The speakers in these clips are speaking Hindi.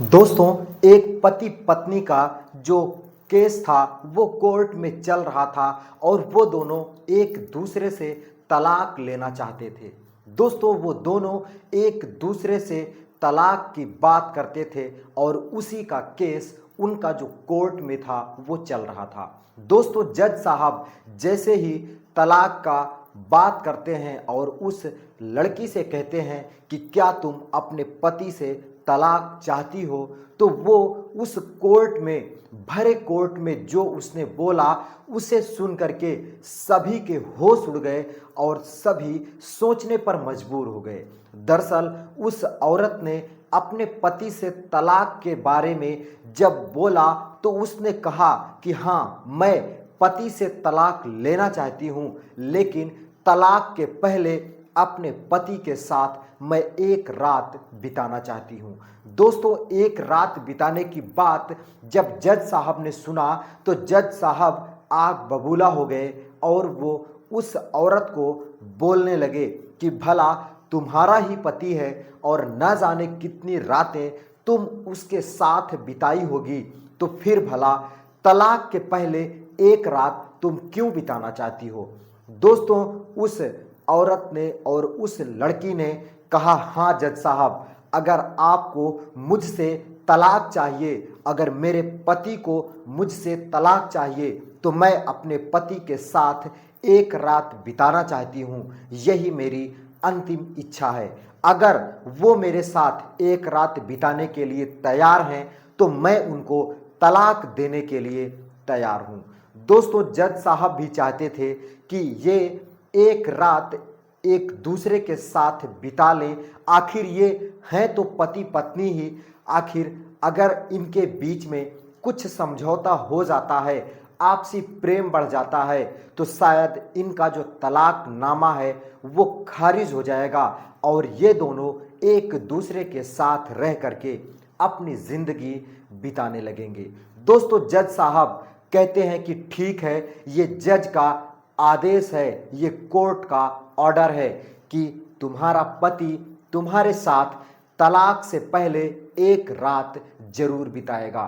दोस्तों, एक पति पत्नी का जो केस था वो कोर्ट में चल रहा था और वो दोनों एक दूसरे से तलाक लेना चाहते थे। दोस्तों, वो दोनों एक दूसरे से तलाक की बात करते थे और उसी का केस उनका जो कोर्ट में था वो चल रहा था। दोस्तों, जज साहब जैसे ही तलाक का बात करते हैं और उस लड़की से कहते हैं कि क्या तुम अपने पति से तलाक चाहती हो, तो वो उस कोर्ट में, भरे कोर्ट में जो उसने बोला उसे सुन करके सभी के होश उड़ गए और सभी सोचने पर मजबूर हो गए। दरअसल उस औरत ने अपने पति से तलाक के बारे में जब बोला तो उसने कहा कि हाँ, मैं पति से तलाक लेना चाहती हूँ, लेकिन तलाक के पहले अपने पति के साथ मैं एक रात बिताना चाहती हूँ। दोस्तों, एक रात बिताने की बात जब जज साहब ने सुना तो जज साहब आग बबूला हो गए और वो उस औरत को बोलने लगे कि भला तुम्हारा ही पति है और न जाने कितनी रातें तुम उसके साथ बिताई होगी, तो फिर भला तलाक के पहले एक रात तुम क्यों बिताना चाहती हो। दोस्तों, उस औरत ने और उस लड़की ने कहा, हाँ जज साहब, अगर आपको मुझसे तलाक चाहिए, अगर मेरे पति को मुझसे तलाक चाहिए, तो मैं अपने पति के साथ एक रात बिताना चाहती हूँ। यही मेरी अंतिम इच्छा है। अगर वो मेरे साथ एक रात बिताने के लिए तैयार हैं तो मैं उनको तलाक देने के लिए तैयार हूँ। दोस्तों, जज साहब भी चाहते थे कि ये एक रात एक दूसरे के साथ बिता लें। आखिर ये हैं तो पति पत्नी ही। आखिर अगर इनके बीच में कुछ समझौता हो जाता है, आपसी प्रेम बढ़ जाता है, तो शायद इनका जो तलाकनामा है वो खारिज हो जाएगा और ये दोनों एक दूसरे के साथ रह करके अपनी जिंदगी बिताने लगेंगे। दोस्तों, जज साहब कहते हैं कि ठीक है, ये जज का आदेश है, ये कोर्ट का ऑर्डर है कि तुम्हारा पति तुम्हारे साथ तलाक से पहले एक रात जरूर बिताएगा।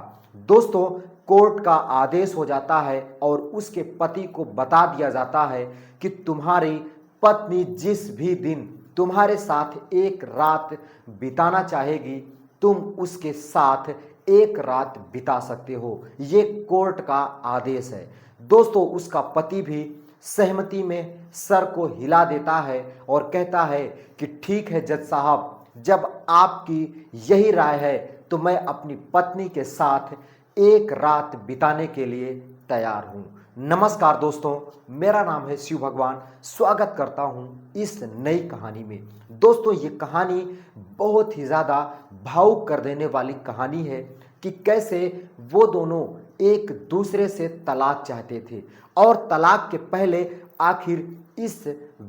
दोस्तों, कोर्ट का आदेश हो जाता है और उसके पति को बता दिया जाता है कि तुम्हारी पत्नी जिस भी दिन तुम्हारे साथ एक रात बिताना चाहेगी, तुम उसके साथ एक रात बिता सकते हो। ये कोर्ट का आदेश है। दोस्तों, उसका पति भी सहमति में सर को हिला देता है और कहता है कि ठीक है जज साहब, जब आपकी यही राय है तो मैं अपनी पत्नी के साथ एक रात बिताने के लिए तैयार हूं। नमस्कार दोस्तों, मेरा नाम है शिव भगवान। स्वागत करता हूं इस नई कहानी में। दोस्तों, ये कहानी बहुत ही ज़्यादा भावुक कर देने वाली कहानी है कि कैसे वो दोनों एक दूसरे से तलाक चाहते थे और तलाक के पहले आखिर इस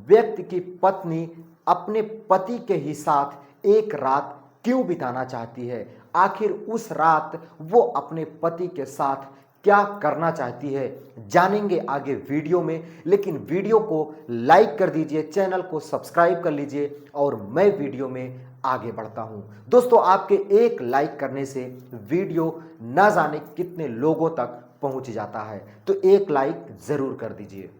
व्यक्ति की पत्नी अपने पति के ही साथ एक रात क्यों बिताना चाहती है। आखिर उस रात वो अपने पति के साथ क्या करना चाहती है, जानेंगे आगे वीडियो में। लेकिन वीडियो को लाइक कर दीजिए, चैनल को सब्सक्राइब कर लीजिए और मैं वीडियो में आगे बढ़ता हूं। दोस्तों, आपके एक लाइक करने से वीडियो न जाने कितने लोगों तक पहुंच जाता है, तो एक लाइक जरूर कर दीजिए।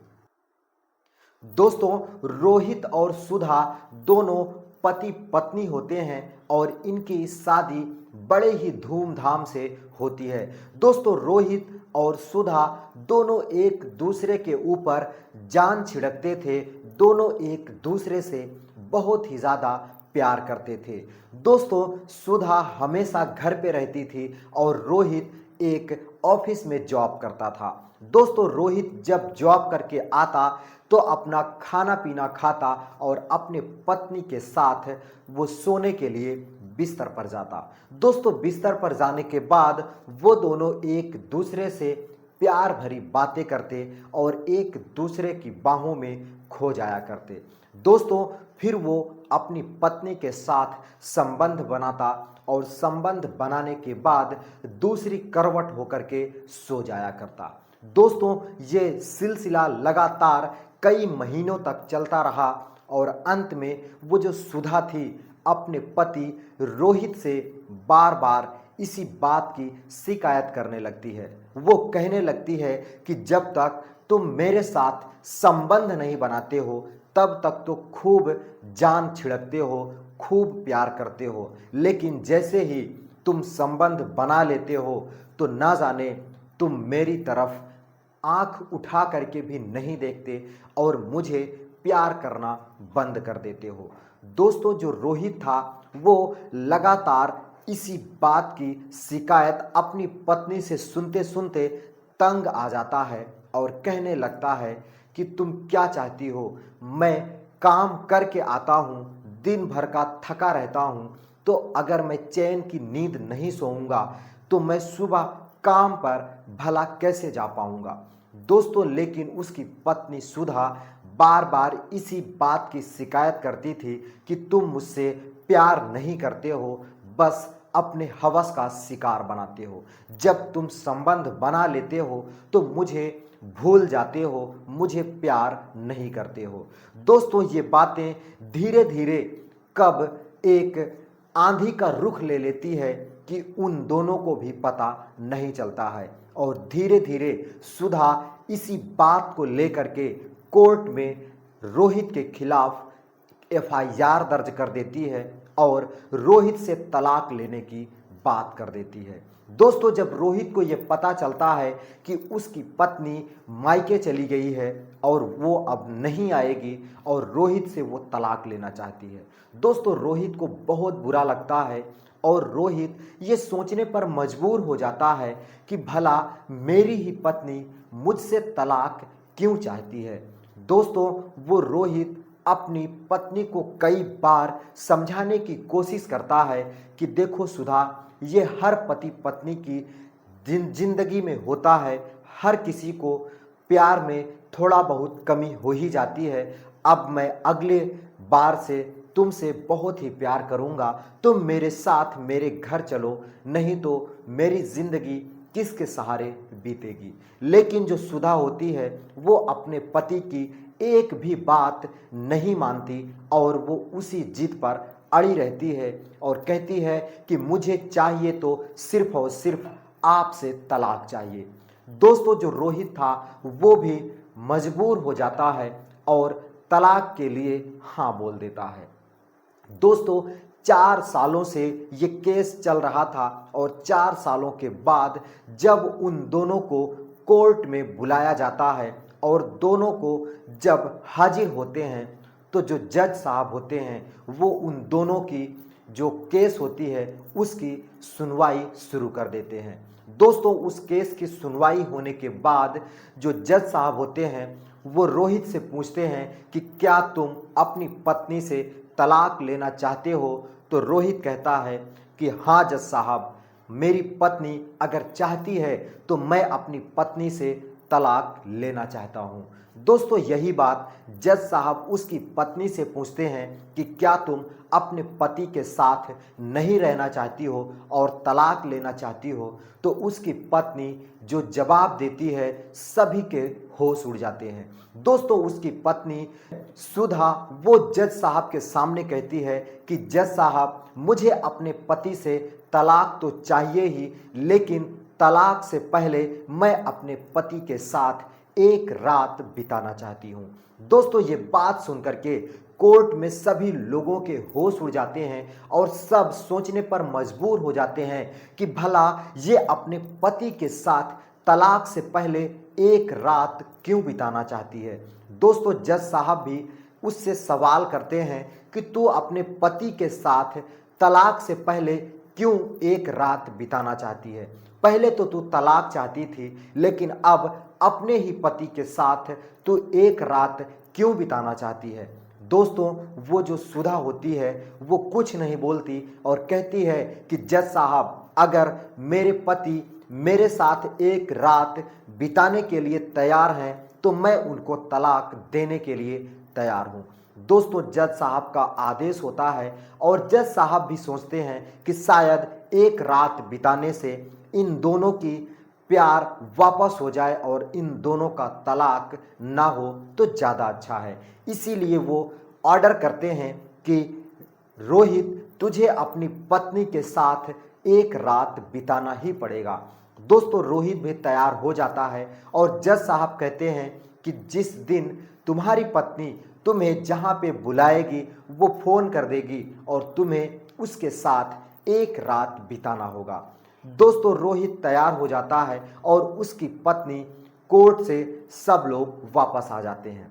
दोस्तों, रोहित और सुधा दोनों पति पत्नी होते हैं और इनकी शादी बड़े ही धूमधाम से होती है। दोस्तों, रोहित और सुधा दोनों एक दूसरे के ऊपर जान छिड़कते थे, दोनों एक दूसरे से बहुत ही ज़्यादा प्यार करते थे। दोस्तों, सुधा हमेशा घर पे रहती थी और रोहित एक ऑफिस में जॉब करता था। दोस्तों, रोहित जब जॉब करके आता तो अपना खाना पीना खाता और अपने पत्नी के साथ वो सोने के लिए बिस्तर पर जाता। दोस्तों, बिस्तर पर जाने के बाद वो दोनों एक दूसरे से प्यार भरी बातें करते और एक दूसरे की बाहों में खो जाया करते। दोस्तों, फिर वो अपनी पत्नी के साथ संबंध बनाता और संबंध बनाने के बाद दूसरी करवट होकर के सो जाया करता। दोस्तों, ये सिलसिला लगातार कई महीनों तक चलता रहा और अंत में वो जो सुधा थी अपने पति रोहित से बार बार इसी बात की शिकायत करने लगती है। वो कहने लगती है कि जब तक तुम मेरे साथ संबंध नहीं बनाते हो तब तक तो खूब जान छिड़कते हो, खूब प्यार करते हो, लेकिन जैसे ही तुम संबंध बना लेते हो तो ना जाने तुम मेरी तरफ आंख उठा करके भी नहीं देखते और मुझे प्यार करना बंद कर देते हो। दोस्तों, जो रोहित था वो लगातार इसी बात की शिकायत अपनी पत्नी से सुनते सुनते तंग आ जाता है और कहने लगता है कि तुम क्या चाहती हो, मैं काम करके आता हूँ, दिन भर का थका रहता हूँ, तो अगर मैं चैन की नींद नहीं सोऊंगा तो मैं सुबह काम पर भला कैसे जा पाऊंगा। दोस्तों, लेकिन उसकी पत्नी सुधा बार बार इसी बात की शिकायत करती थी कि तुम मुझसे प्यार नहीं करते हो, बस अपने हवस का शिकार बनाते हो। जब तुम संबंध बना लेते हो तो मुझे भूल जाते हो, मुझे प्यार नहीं करते हो। दोस्तों, ये बातें धीरे धीरे कब एक आंधी का रुख ले लेती है कि उन दोनों को भी पता नहीं चलता है और धीरे धीरे सुधा इसी बात को लेकर के कोर्ट में रोहित के खिलाफ एफआईआर दर्ज कर देती है और रोहित से तलाक लेने की बात कर देती है। दोस्तों, जब रोहित को यह पता चलता है कि उसकी पत्नी मायके चली गई है और वो अब नहीं आएगी और रोहित से वो तलाक लेना चाहती है, दोस्तों रोहित को बहुत बुरा लगता है और रोहित ये सोचने पर मजबूर हो जाता है कि भला मेरी ही पत्नी मुझसे तलाक क्यों चाहती है। दोस्तों, वो रोहित अपनी पत्नी को कई बार समझाने की कोशिश करता है कि देखो सुधा, ये हर पति पत्नी की जिंदगी में होता है, हर किसी को प्यार में थोड़ा बहुत कमी हो ही जाती है। अब मैं अगले बार से तुमसे बहुत ही प्यार करूंगा, तुम मेरे साथ मेरे घर चलो, नहीं तो मेरी जिंदगी किसके सहारे बीतेगी। लेकिन जो सुधा होती है वो अपने पति की एक भी बात नहीं मानती और वो उसी जिद पर अड़ी रहती है और कहती है कि मुझे चाहिए तो सिर्फ और सिर्फ आपसे तलाक चाहिए। दोस्तों, जो रोहित था वो भी मजबूर हो जाता है और तलाक के लिए हाँ बोल देता है। दोस्तों, 4 सालों से ये केस चल रहा था और 4 सालों के बाद जब उन दोनों को कोर्ट में बुलाया जाता है और दोनों को जब हाजिर होते हैं तो जो जज साहब होते हैं वो उन दोनों की जो केस होती है उसकी सुनवाई शुरू कर देते हैं। दोस्तों, उस केस की सुनवाई होने के बाद जो जज साहब होते हैं वो रोहित से पूछते हैं कि क्या तुम अपनी पत्नी से तलाक लेना चाहते हो। तो रोहित कहता है कि हाँ जज साहब, मेरी पत्नी अगर चाहती है तो मैं अपनी पत्नी से तलाक लेना चाहता हूँ। दोस्तों, यही बात जज साहब उसकी पत्नी से पूछते हैं कि क्या तुम अपने पति के साथ नहीं रहना चाहती हो और तलाक लेना चाहती हो। तो उसकी पत्नी जो जवाब देती है सभी के होश उड़ जाते हैं। दोस्तों, उसकी पत्नी सुधा वो जज साहब के सामने कहती है कि जज साहब, मुझे अपने पति से तलाक तो चाहिए ही, लेकिन तलाक से पहले मैं अपने पति के साथ एक रात बिताना चाहती हूँ। दोस्तों, ये बात सुनकर के कोर्ट में सभी लोगों के होश उड़ जाते हैं और सब सोचने पर मजबूर हो जाते हैं कि भला ये अपने पति के साथ तलाक से पहले एक रात क्यों बिताना चाहती है। दोस्तों, जज साहब भी उससे सवाल करते हैं कि तू अपने पति के साथ तलाक से पहले क्यों एक रात बिताना चाहती है। पहले तो तू तलाक चाहती थी, लेकिन अब अपने ही पति के साथ तू एक रात क्यों बिताना चाहती है। दोस्तों, वो जो सुधा होती है वो कुछ नहीं बोलती और कहती है कि जज साहब, अगर मेरे पति मेरे साथ एक रात बिताने के लिए तैयार हैं तो मैं उनको तलाक देने के लिए तैयार हूँ। दोस्तों, जज साहब का आदेश होता है और जज साहब भी सोचते हैं कि शायद एक रात बिताने से इन दोनों की प्यार वापस हो जाए और इन दोनों का तलाक ना हो तो ज़्यादा अच्छा है। इसीलिए वो ऑर्डर करते हैं कि रोहित, तुझे अपनी पत्नी के साथ एक रात बिताना ही पड़ेगा। दोस्तों रोहित भी तैयार हो जाता है और जज साहब कहते हैं कि जिस दिन तुम्हारी पत्नी तुम्हें जहाँ पे बुलाएगी वो फ़ोन कर देगी और तुम्हें उसके साथ एक रात बिताना होगा। दोस्तों रोहित तैयार हो जाता है और उसकी पत्नी कोर्ट से सब लोग वापस आ जाते हैं।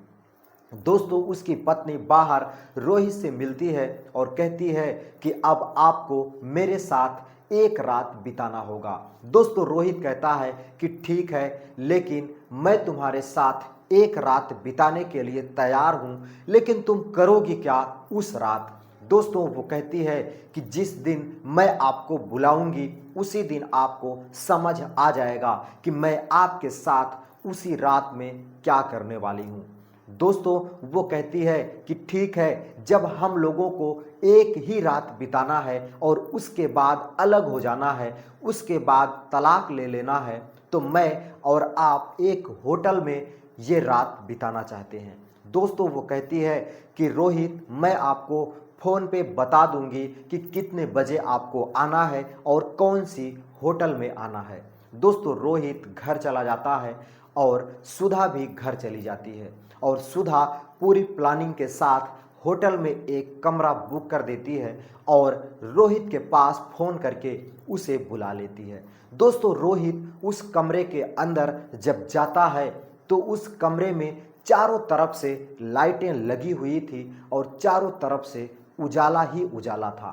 दोस्तों उसकी पत्नी बाहर रोहित से मिलती है और कहती है कि अब आपको मेरे साथ एक रात बिताना होगा। दोस्तों रोहित कहता है कि ठीक है, लेकिन मैं तुम्हारे साथ एक रात बिताने के लिए तैयार हूँ, लेकिन तुम करोगी क्या उस रात? दोस्तों वो कहती है कि जिस दिन मैं आपको बुलाऊंगी उसी दिन आपको समझ आ जाएगा कि मैं आपके साथ उसी रात में क्या करने वाली हूँ। दोस्तों वो कहती है कि ठीक है, जब हम लोगों को एक ही रात बिताना है और उसके बाद अलग हो जाना है, उसके बाद तलाक ले लेना है, तो मैं और आप एक होटल में ये रात बिताना चाहते हैं। दोस्तों वो कहती है कि रोहित, मैं आपको फ़ोन पे बता दूंगी कि कितने बजे आपको आना है और कौन सी होटल में आना है। दोस्तों रोहित घर चला जाता है और सुधा भी घर चली जाती है और सुधा पूरी प्लानिंग के साथ होटल में एक कमरा बुक कर देती है और रोहित के पास फ़ोन करके उसे बुला लेती है। दोस्तों रोहित उस कमरे के अंदर जब जाता है तो उस कमरे में चारों तरफ से लाइटें लगी हुई थी और चारों तरफ से उजाला ही उजाला था।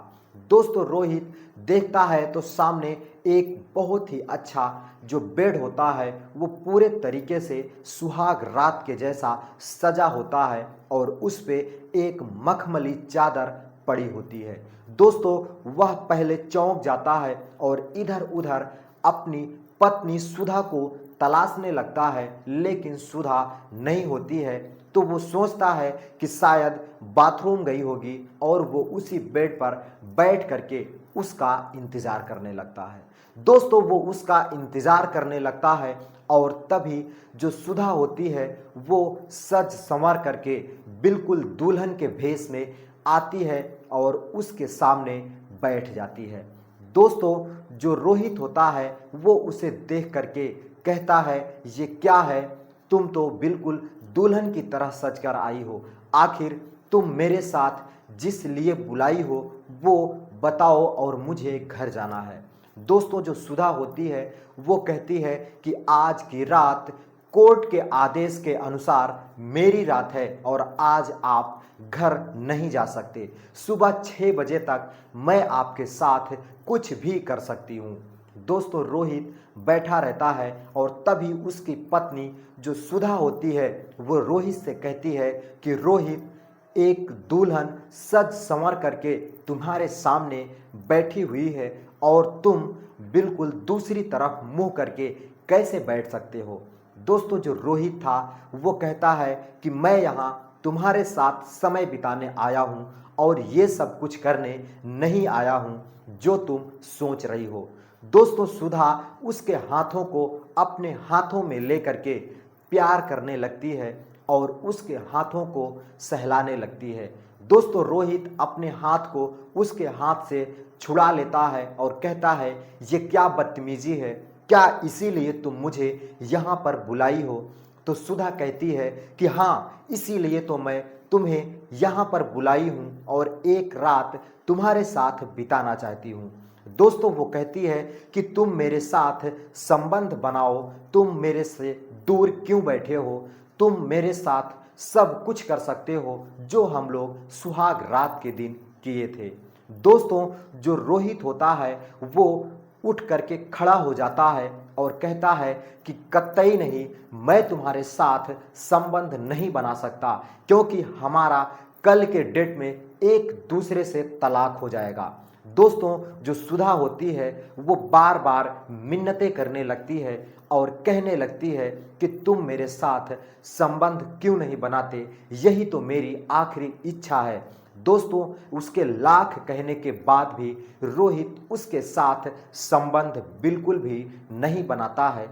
दोस्तों रोहित देखता है तो सामने एक बहुत ही अच्छा जो बेड होता है वो पूरे तरीके से सुहाग रात के जैसा सजा होता है और उस पे एक मखमली चादर पड़ी होती है। दोस्तों वह पहले चौंक जाता है और इधर उधर अपनी पत्नी सुधा को तलाशने लगता है, लेकिन सुधा नहीं होती है। तो वो सोचता है कि शायद बाथरूम गई होगी और वो उसी बेड पर बैठ करके उसका इंतज़ार करने लगता है। दोस्तों वो उसका इंतज़ार करने लगता है और तभी जो सुधा होती है वो सज संवर करके बिल्कुल दुल्हन के भेष में आती है और उसके सामने बैठ जाती है। दोस्तों जो रोहित होता है वो उसे देख करके कहता है, ये क्या है? तुम तो बिल्कुल दुल्हन की तरह सज कर आई हो। आखिर तुम मेरे साथ जिस लिए बुलाई हो वो बताओ और मुझे घर जाना है। दोस्तों जो सुधा होती है वो कहती है कि आज की रात कोर्ट के आदेश के अनुसार मेरी रात है और आज आप घर नहीं जा सकते। सुबह 6 बजे तक मैं आपके साथ कुछ भी कर सकती हूँ। दोस्तों रोहित बैठा रहता है और तभी उसकी पत्नी जो सुधा होती है वो रोहित से कहती है कि रोहित, एक दुल्हन सज संवर करके तुम्हारे सामने बैठी हुई है और तुम बिल्कुल दूसरी तरफ मुंह करके कैसे बैठ सकते हो? दोस्तों जो रोहित था वो कहता है कि मैं यहाँ तुम्हारे साथ समय बिताने आया हूँ और ये सब कुछ करने नहीं आया हूँ जो तुम सोच रही हो। दोस्तों सुधा उसके हाथों को अपने हाथों में लेकर के प्यार करने लगती है और उसके हाथों को सहलाने लगती है। दोस्तों रोहित अपने हाथ को उसके हाथ से छुड़ा लेता है और कहता है, ये क्या बदतमीजी है? क्या इसीलिए तुम मुझे यहाँ पर बुलाई हो? तो सुधा कहती है कि हाँ, इसीलिए तो मैं तुम्हें यहाँ पर बुलाई हूँ और एक रात तुम्हारे साथ बिताना चाहती हूँ। दोस्तों वो कहती है कि तुम मेरे साथ संबंध बनाओ, तुम मेरे से दूर क्यों बैठे हो? तुम मेरे साथ सब कुछ कर सकते हो जो हम लोग सुहाग रात के दिन किए थे। दोस्तों जो रोहित होता है वो उठ करके खड़ा हो जाता है और कहता है कि कतई नहीं, मैं तुम्हारे साथ संबंध नहीं बना सकता क्योंकि हमारा कल के डेट में एक दूसरे से तलाक हो जाएगा। दोस्तों जो सुधा होती है वो बार बार मिन्नतें करने लगती है और कहने लगती है कि तुम मेरे साथ संबंध क्यों नहीं बनाते, यही तो मेरी आखिरी इच्छा है। दोस्तों उसके लाख कहने के बाद भी रोहित उसके साथ संबंध बिल्कुल भी नहीं बनाता है।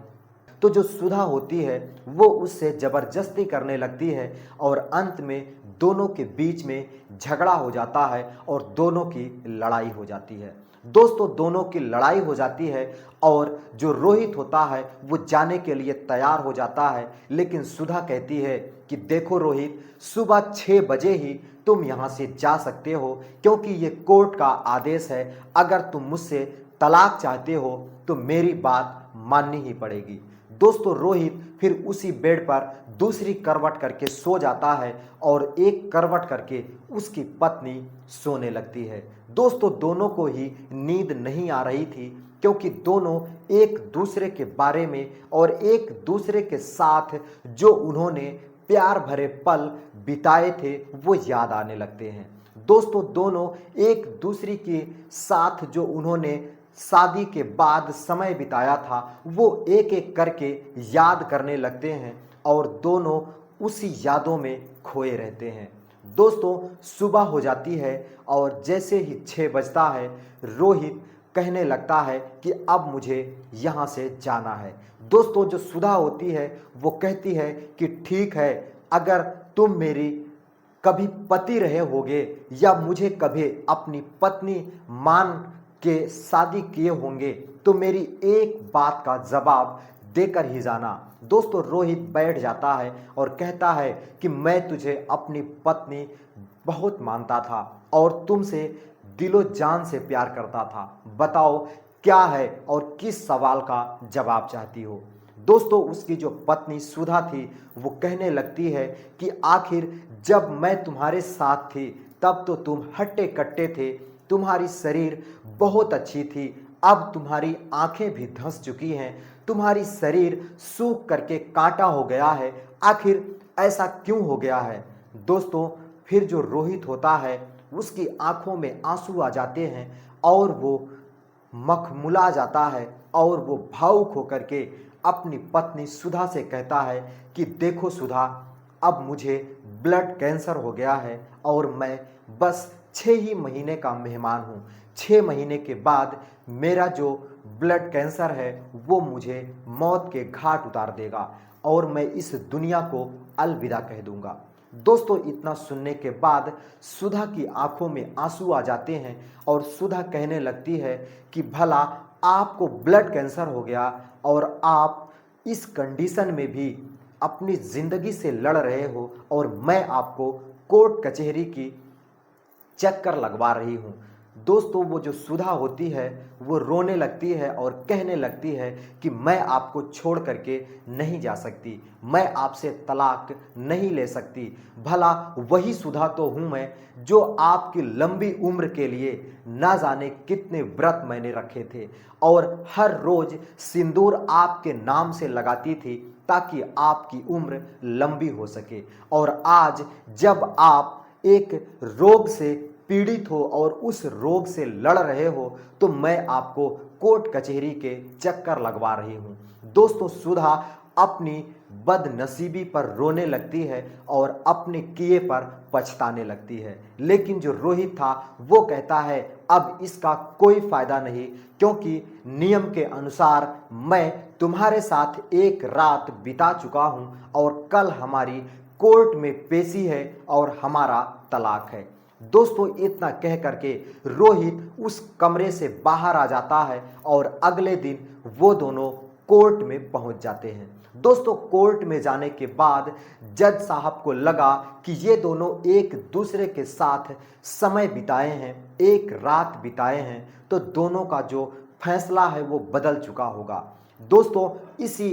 तो जो सुधा होती है वो उससे ज़बरदस्ती करने लगती है और अंत में दोनों के बीच में झगड़ा हो जाता है और दोनों की लड़ाई हो जाती है। दोस्तों दोनों की लड़ाई हो जाती है और जो रोहित होता है वो जाने के लिए तैयार हो जाता है, लेकिन सुधा कहती है कि देखो रोहित, सुबह 6 बजे ही तुम यहाँ से जा सकते हो, क्योंकि ये कोर्ट का आदेश है। अगर तुम मुझसे तलाक चाहते हो तो मेरी बात माननी ही पड़ेगी। दोस्तों रोहित फिर उसी बेड पर दूसरी करवट करके सो जाता है और एक करवट करके उसकी पत्नी सोने लगती है। दोस्तों दोनों को ही नींद नहीं आ रही थी, क्योंकि दोनों एक दूसरे के बारे में और एक दूसरे के साथ जो उन्होंने प्यार भरे पल बिताए थे वो याद आने लगते हैं। दोस्तों दोनों एक दूसरे के साथ जो उन्होंने शादी के बाद समय बिताया था वो एक एक करके याद करने लगते हैं और दोनों उसी यादों में खोए रहते हैं। दोस्तों सुबह हो जाती है और जैसे ही 6 बजता है रोहित कहने लगता है कि अब मुझे यहाँ से जाना है। दोस्तों जो सुधा होती है वो कहती है कि ठीक है, अगर तुम मेरी कभी पति रहे होगे या मुझे कभी अपनी पत्नी मान के शादी किए होंगे तो मेरी एक बात का जवाब देकर ही जाना। दोस्तों रोहित बैठ जाता है और कहता है कि मैं तुझे अपनी पत्नी बहुत मानता था और तुमसे दिलो जान से प्यार करता था। बताओ क्या है और किस सवाल का जवाब चाहती हो। दोस्तों उसकी जो पत्नी सुधा थी वो कहने लगती है कि आखिर जब मैं तुम्हारे साथ थी तब तो तुम हट्टे कट्टे थे, तुम्हारी शरीर बहुत अच्छी थी, अब तुम्हारी आंखें भी धंस चुकी हैं, तुम्हारी शरीर सूख करके कांटा हो गया है, आखिर ऐसा क्यों हो गया है। दोस्तों फिर जो रोहित होता है उसकी आंखों में आंसू आ जाते हैं और वो मखमुला जाता है और वो भावुक होकर के अपनी पत्नी सुधा से कहता है कि देखो सुधा, अब मुझे ब्लड कैंसर हो गया है और मैं बस 6 ही महीने का मेहमान हूँ। 6 महीने के बाद मेरा जो ब्लड कैंसर है वो मुझे मौत के घाट उतार देगा और मैं इस दुनिया को अलविदा कह दूंगा। दोस्तों इतना सुनने के बाद सुधा की आंखों में आंसू आ जाते हैं और सुधा कहने लगती है कि भला आपको ब्लड कैंसर हो गया और आप इस कंडीशन में भी अपनी ज़िंदगी से लड़ रहे हो और मैं आपको कोर्ट कचहरी की चक्कर लगवा रही हूँ। दोस्तों वो जो सुधा होती है वो रोने लगती है और कहने लगती है कि मैं आपको छोड़ करके नहीं जा सकती, मैं आपसे तलाक नहीं ले सकती। भला वही सुधा तो हूँ मैं जो आपकी लंबी उम्र के लिए ना जाने कितने व्रत मैंने रखे थे और हर रोज सिंदूर आपके नाम से लगाती थी ताकि आपकी उम्र लंबी हो सके। और आज जब आप एक रोग से पीड़ित हो और उस रोग से लड़ रहे हो तो मैं आपको कोर्ट कचहरी के चक्कर लगवा रही हूँ। दोस्तों सुधा अपनी बदनसीबी पर रोने लगती है और अपने किए पर पछताने लगती है, लेकिन जो रोहित था वो कहता है अब इसका कोई फायदा नहीं, क्योंकि नियम के अनुसार मैं तुम्हारे साथ एक रात बिता चुका हूँ और कल हमारी कोर्ट में पेशी है और हमारा तलाक है। दोस्तों इतना कह करके रोहित उस कमरे से बाहर आ जाता है और अगले दिन वो दोनों कोर्ट में पहुंच जाते हैं। दोस्तों कोर्ट में जाने के बाद जज साहब को लगा कि ये दोनों एक दूसरे के साथ समय बिताए हैं, एक रात बिताए हैं, तो दोनों का जो फैसला है वो बदल चुका होगा। दोस्तों इसी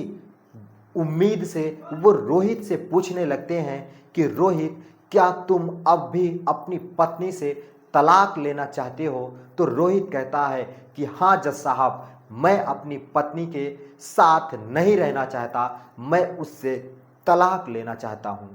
उम्मीद से वो रोहित से पूछने लगते हैं कि रोहित क्या तुम अब भी अपनी पत्नी से तलाक लेना चाहते हो। तो रोहित कहता है कि हाँ जज साहब, मैं अपनी पत्नी के साथ नहीं रहना चाहता, मैं उससे तलाक लेना चाहता हूँ।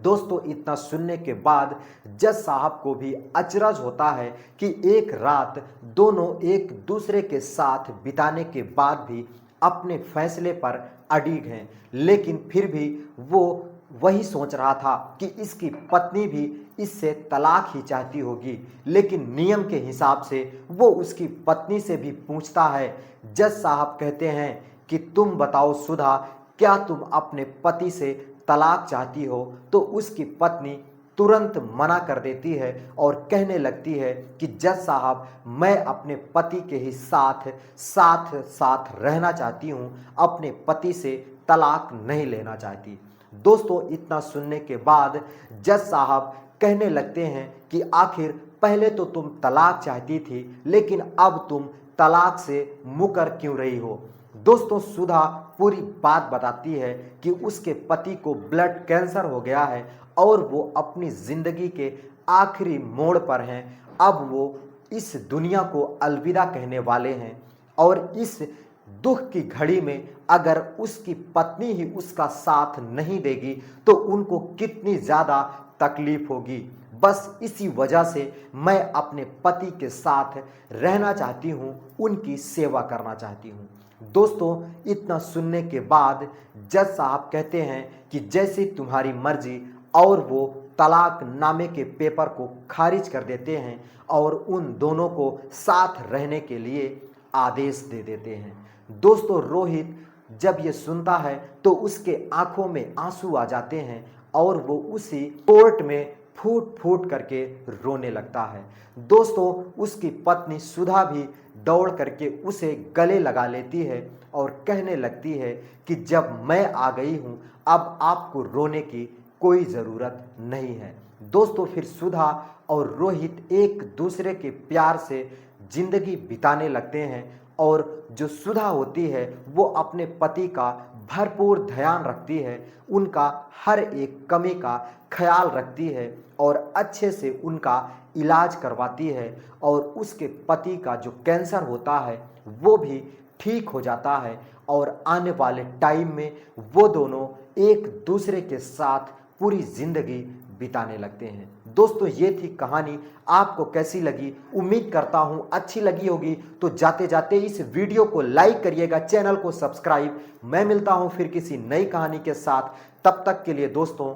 दोस्तों इतना सुनने के बाद जज साहब को भी अचरज होता है कि एक रात दोनों एक दूसरे के साथ बिताने के बाद भी अपने फैसले पर अडिग हैं, लेकिन फिर भी वो वही सोच रहा था कि इसकी पत्नी भी इससे तलाक ही चाहती होगी, लेकिन नियम के हिसाब से वो उसकी पत्नी से भी पूछता है। जज साहब कहते हैं कि तुम बताओ सुधा, क्या तुम अपने पति से तलाक चाहती हो। तो उसकी पत्नी तुरंत मना कर देती है और कहने लगती है कि जज साहब, मैं अपने पति के ही साथ साथ साथ रहना चाहती हूँ, अपने पति से तलाक नहीं लेना चाहती। दोस्तों, इतना सुनने के बाद जज साहब कहने लगते हैं कि आखिर पहले तो तुम तलाक चाहती थी, लेकिन अब तुम तलाक से मुकर क्यों रही हो। दोस्तों, सुधा पूरी बात बताती है कि उसके पति को ब्लड कैंसर हो गया है और वो अपनी ज़िंदगी के आखिरी मोड़ पर हैं। अब वो इस दुनिया को अलविदा कहने वाले हैं और इस दुख की घड़ी में अगर उसकी पत्नी ही उसका साथ नहीं देगी तो उनको कितनी ज़्यादा तकलीफ होगी। बस इसी वजह से मैं अपने पति के साथ रहना चाहती हूँ, उनकी सेवा करना चाहती हूँ। दोस्तों, इतना सुनने के बाद जज साहब कहते हैं कि जैसी तुम्हारी मर्जी, और वो तलाक नामे के पेपर को खारिज कर देते हैं और उन दोनों को साथ रहने के लिए आदेश दे देते हैं। दोस्तों, रोहित जब ये सुनता है तो उसके आंखों में आंसू आ जाते हैं और वो उसी कोर्ट में फूट फूट करके रोने लगता है। दोस्तों, उसकी पत्नी सुधा भी दौड़ करके उसे गले लगा लेती है और कहने लगती है कि जब मैं आ गई हूँ, अब आपको रोने की कोई ज़रूरत नहीं है। दोस्तों, फिर सुधा और रोहित एक दूसरे के प्यार से जिंदगी बिताने लगते हैं और जो सुधा होती है वो अपने पति का भरपूर ध्यान रखती है, उनका हर एक कमी का ख्याल रखती है और अच्छे से उनका इलाज करवाती है और उसके पति का जो कैंसर होता है वो भी ठीक हो जाता है और आने वाले टाइम में वो दोनों एक दूसरे के साथ पूरी ज़िंदगी बिताने लगते हैं। दोस्तों, ये थी कहानी। आपको कैसी लगी? उम्मीद करता हूँ अच्छी लगी होगी। तो जाते जाते इस वीडियो को लाइक करिएगा, चैनल को सब्सक्राइब। मैं मिलता हूँ फिर किसी नई कहानी के साथ। तब तक के लिए दोस्तों,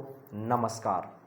नमस्कार।